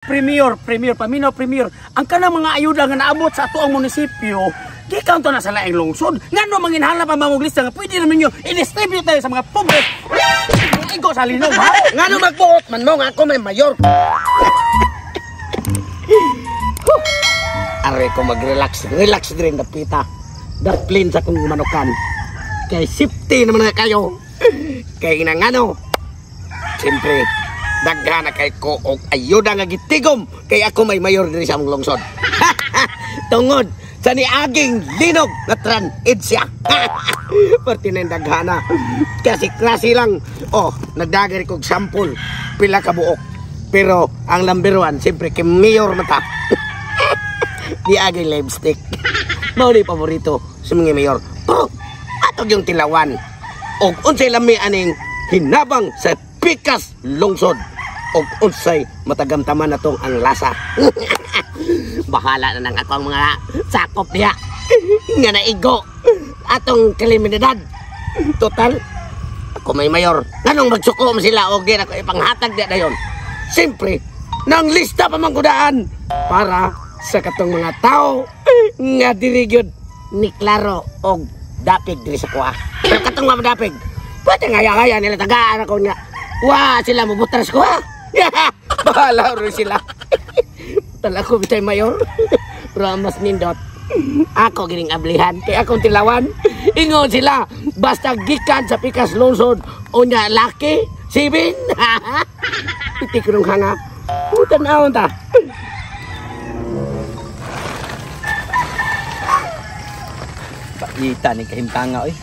Premier, paminaw premier. Ang kanang mga ayuda nga naabot sa ato ang munisipyo, di kaunto na sa laing lungsod. Ngano manginhala pa mamong lista nga pwede naman nyo i-distribute tayo sa mga pobre. Igo sa linog, ha? Ngano magbuot man mo nga ako may mayor. Are ko mag-relax din dapita. Daplin sa kong manukan. Kay safety naman na kayo. Kay inangano. Siyempre, daghan na kay ko og ayuda nga gitigom kay ako may mayor diri sa among lungsod. Tungod sa niaging linog nga tran-id siya. Pertinen daghana. Kasi klase lang. Oh, nagdagari kog sample pila ka buok. Pero ang number 1 siyempre kay mayor mata. Niaging lipstick. Mao ni paborito sa mga mayor. Pero atog yung tilawan. Og unsay lami aning hinabang sa pikas lungsod. Og unsay matagamtaman natong ang lasa. Bahala na nang ako ang mga sakop niya. Nga naigo atong kriminalidad. Total, ako may mayor. Nganong magsuko mo sila o gina ko ipanghatag niya dayon. Siyempre, nang lista pa mang kudaan para sa katong mga tao nga dirigyod ni Claro og dapig diri sa kuha. Pero katong mga dapig, pwede nga nila tagaan ako niya. Wah, sila mabutras ko ha. Bahala rin sila. Tala ko bitay mayor. Promise nindot. Ako gining ablihan kay akong tilawan. Ingon sila basta gikan sa pikas lungsod unya laki 7. Itik rong hanga. Putan naon ta. Pakita ni kahimtanga oy.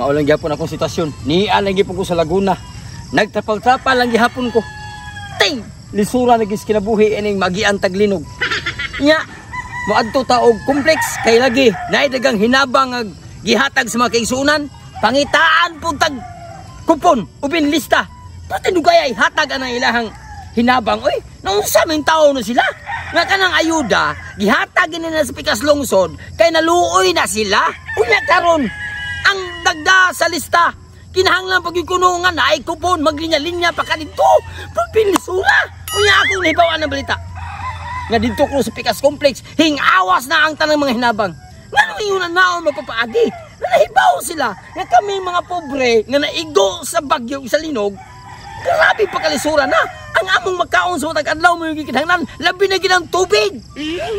Maulang gyapon akong sitwasyon. Nian lang gyapon ko sa Laguna. Nagtapal-tapal lang gihapon ko. Ting! Lisura nagis kinabuhi ining magian taglinog. Nya, moadto ta og complex kay lagi naay dagang hinabang ag gihatag sa mga kaigsuonan. Pangitaan pud tag kupon ubin lista. Pati dugay ay hatag anang ilahang hinabang oy. Naunsa man tawo na sila. Nga kanang ayuda gihatag nila sa pikas lungsod kay naluoy na sila. Unya karon ang dagda sa lista kinahanglan pagikuno nga naay kupon maglinya-linya pa kadito pagpilisura. Unya akong nahibawan ng balita nga dito ko sa pikas complex hingawas na ang tanang mga hinabang. Ngano ingon naon mapapaagi na nahibaw sila nga kami mga pobre nga naigo sa bagyo sa linog. Grabe pagkalisura na ang among makaon sa matag adlaw mo yung kinahanglan labi na ginang tubig.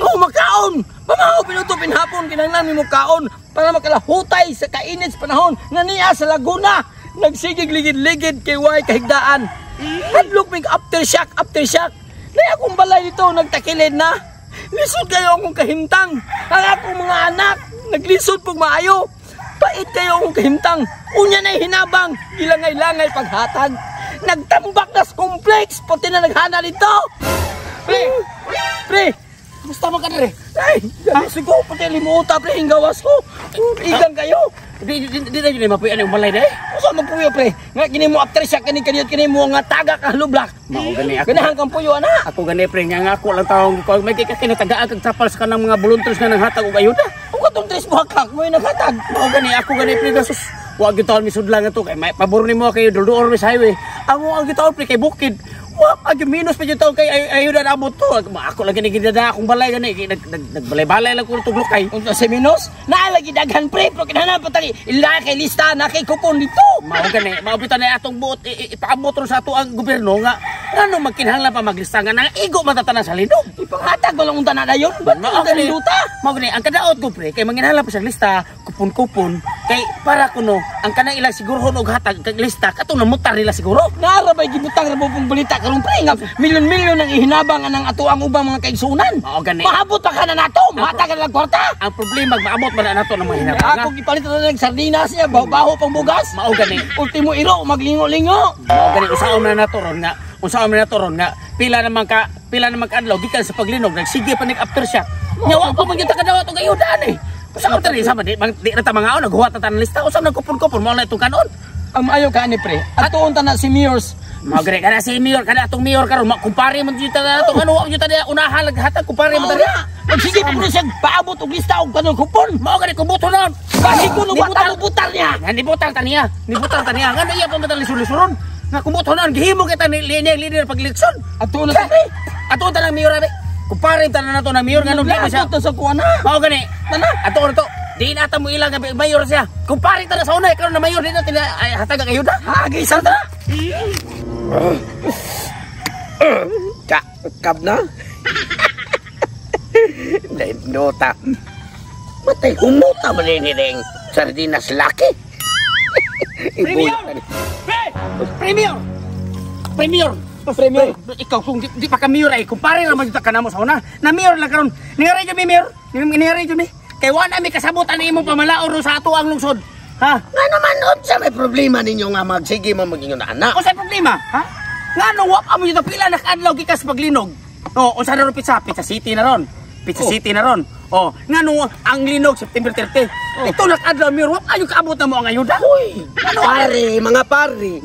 Oh makaon pamahaw pinuto pinhapon kinahanglan mo kaon para makalahutay sa kainit sa panahon nga niya sa Laguna. Nagsigig ligid-ligid kay way kahigdaan. Hadlok mig aftershock. Nay akong balay dito nagtakilid na. Lisod kayo akong kahimtang. Ang akong mga anak naglisod pug maayo. Pait kayo akong kahimtang. Unya na hinabang ilangay-langay paghatag. Nagtambak na sa complex pati na naghana dito. Pre, gusto mo ka na rin? Ay, sigo, pati limuta, pre, hingawas ko. Igang kayo. Di na yun ay mapuyan yung balay na eh. Masa mapuyo, pre? Nga, gini mo aftershock, kani mo nga taga ka lublak. Mao gani ako. Ganahan kang puyo, ana. Ako gani pre nga ako lang tawag ko may kinatagaan kag trapal sa kanang mga volunteers nga nanghatag og ayuda. Kung katong tres mo hakak mo yung naghatag. Mao gani ako gani pre gasus. Wa gitawon mi sudlan nga to kay may pabor nimo kay dulduor mi sa highway. Amo ang gitawon pre kay bukid. Wa agi minus pa jud kay ayuda na abot to. Ako lang gani gidada akong balay gani nagbalay-balay lang ko tuglok kay. Unsa sa minus? Naa lagi daghan pre pero kinahanglan pa tagi ila kay lista na kay kupon dito. Mao gani maobitan na atong buot ipaabot ron sa ato ang gobyerno nga ano magkinahanglan pa maglista nga nang igo matatanan sa linog. Ipanghatag walang unta na dayon. Mao gani luta. Mao gani ang kadaot ko pre kay manginahanglan pa sa lista kupon-kupon kay para kuno ang kanang ilang sigurohon og hatag kag lista katong namutar nila siguro. Nara bay gibutang ra pong balita karon pre nga milyon-milyon ang ihinabang anang ato ang ubang mga kaigsuonan. Mao gani. Mahabot pa ka na nato, matag na lang kwarta. Ang problema maabot man nato ng mga hinabang. Ako gipalit na ng sardinas niya, baho pang bugas. Mao gani. Ultimo iro maglingo-lingo. Mao gani usaon na nato ron nga. Usaon na nato ron nga pila naman ka adlaw gikan sa paglinog nagsige pa nig aftershock. Nyawa pa man kita kadawat og ayudan eh. Usa ka tani sama di na ta mga naghuwat ta lista usa na kupon-kupon mo na itong kanon. Ang maayo ka ni pre. Atuon ta na si Mayors. Magre kana si Mayor kada atong Mayor karon kumpare man jud ta atong ano wa jud ta unahan laghatag kumpare man ta. Magsige pa mo siya paabot og lista og kanon kupon. Mao gani kubuto non. Kasi kuno butar niya. Ni butang taniya. Ngano iya pa man lisur-lisuron. Nga kubuto non gihimo kita ni linya pag eleksyon. Atuon na Ato ta ng mayor abi. Kumpare ta na nato na mayor nganong di na siya. Ato sa kuana. Mao gani. Ato to. Di na ta mo ilang nga mayor siya. Kumpare ta na sa una karon na mayor di na hatag ang ayuda. Hagi sa ta. Kab na? Dahil nota. Matay, humuta ba rin rin sardinas laki? Premier! Premier! Premier! Premier. Ikaw kung di pa ka mayor ay kumpare naman dito ka na mo sa una. Na mayor lang karon. Ningari jud mi mayor. Ningari jud mi. Kay wala mi kasabutan imong pamalaor sa ato ang lungsod. Ha? Nga naman, sa may problema ninyo nga magsige mo maging anak. O sa problema, ha? Nga nung wap amo dito pila nakadlaw gikas paglinog. O unsa na ron pizza City na ron. Pizza City na ron. O nga nung ang linog September 30. Ito nakadlaw mayor wap ayo kaabot na mo ang ayuda. Uy, mga pare.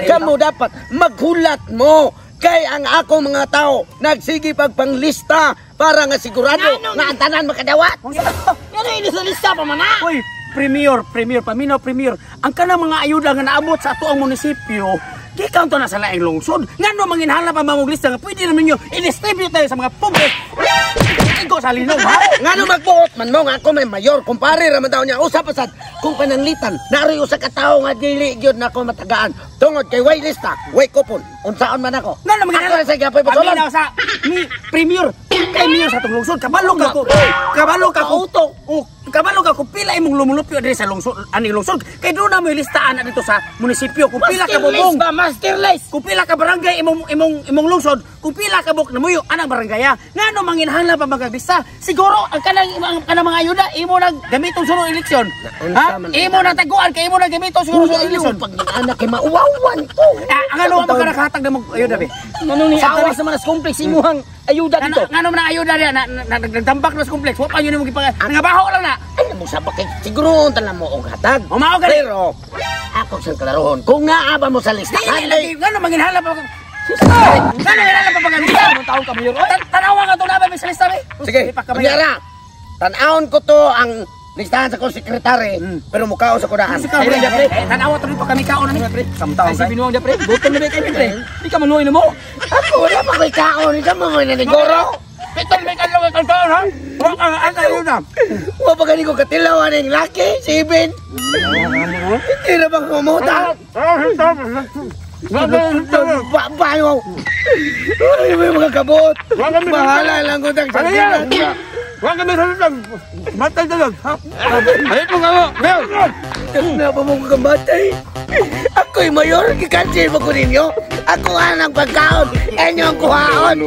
Kamu dapat maghulat mo. Kay ang ako mga tao nagsige pagpanglista para nga sigurado nga ang tanan makadawat. Ano ini sa lista pa man ha? Uy, Premier, paminaw Premier. Ang kanang mga ayuda nga naabot sa ato ang munisipyo, di kaunto na sa laing lungsod. Ngano manginhala pa mamong lista nga pwede naman nyo i-distribute tayo sa mga pobre. Ikaw sa linog ha? Ngano magbuot man mo nga ako may mayor, kumpare raman daw niya usap pasad kung pananglitan. Nari usa ka tawo nga dili gyud nako matagaan. Tungod kay way lista, way kupon. Unsaon man ako? Ngano manginhala sa gyapon pagsulod. paminaw sa ni Premier. Kay Mayor sa tong lungsod, kabalo ka ko. Kabalo ka ko. Kabalo ka kung pila imong lumulupyo diri sa lungsod, ani lungsod. Kay doon na mo listaan na dito sa munisipyo kung pila ka bubong. Masterless. Kung pila ka barangay imong lungsod, kung pila ka buk na muyo anang barangaya. Ngano manginhala pa magaglista? Siguro ang kanang mga ayuda imo nag gamiton sunod eleksyon. Ha? Imo na taguan kay imo na gamiton sunod eleksyon. Pag anak kay mauwawan ko. Ang ano ang magkakahatag na mo ayuda be? Nganong ni awas naman as complex imuhang ayuda dito. Ngano man ang ayuda diya na nagdambak na sa kompleks. Wa pa yun mo gipag. Nangabaho lang na. Ay, mo sa bakit siguro unta na mo og hatag. O mao gali. Pero ako sa kalarohon kung naaba mo sa listahan Dili ngano manginhala pa. Ngano manginhala pa paganda. Anong taon ka mayor? Tanawa nga to na ba sa lista be? Sige, kunyara. Tan-aon ko to ang listahan sa ko sekretary, pero mukhaon sa kudaan. Tanawa to pa kami kaon na pre. Samtaon kasi binuang dia pre. Gutom na ba kayo pre? Di ka manuhay na mo. Ako wala pa ko'y kaon, ikaw mo na nanigoro. Ito may kanlo kay kanton ha. Wa ka ang ayuda. Wa pa gani ko katilawan ng laki, si Ibin. Hindi na bang kumuta? Bayo. Ay, may mga kabot. Bahala lang ko tang sardinas. Wa kami sa matay dalag. Ay mo nga mo. Na pa mo kamatay. Ako'y mayor, gikansil mo ko ninyo. Ako ang pagkaon, enyo ang kuhaon.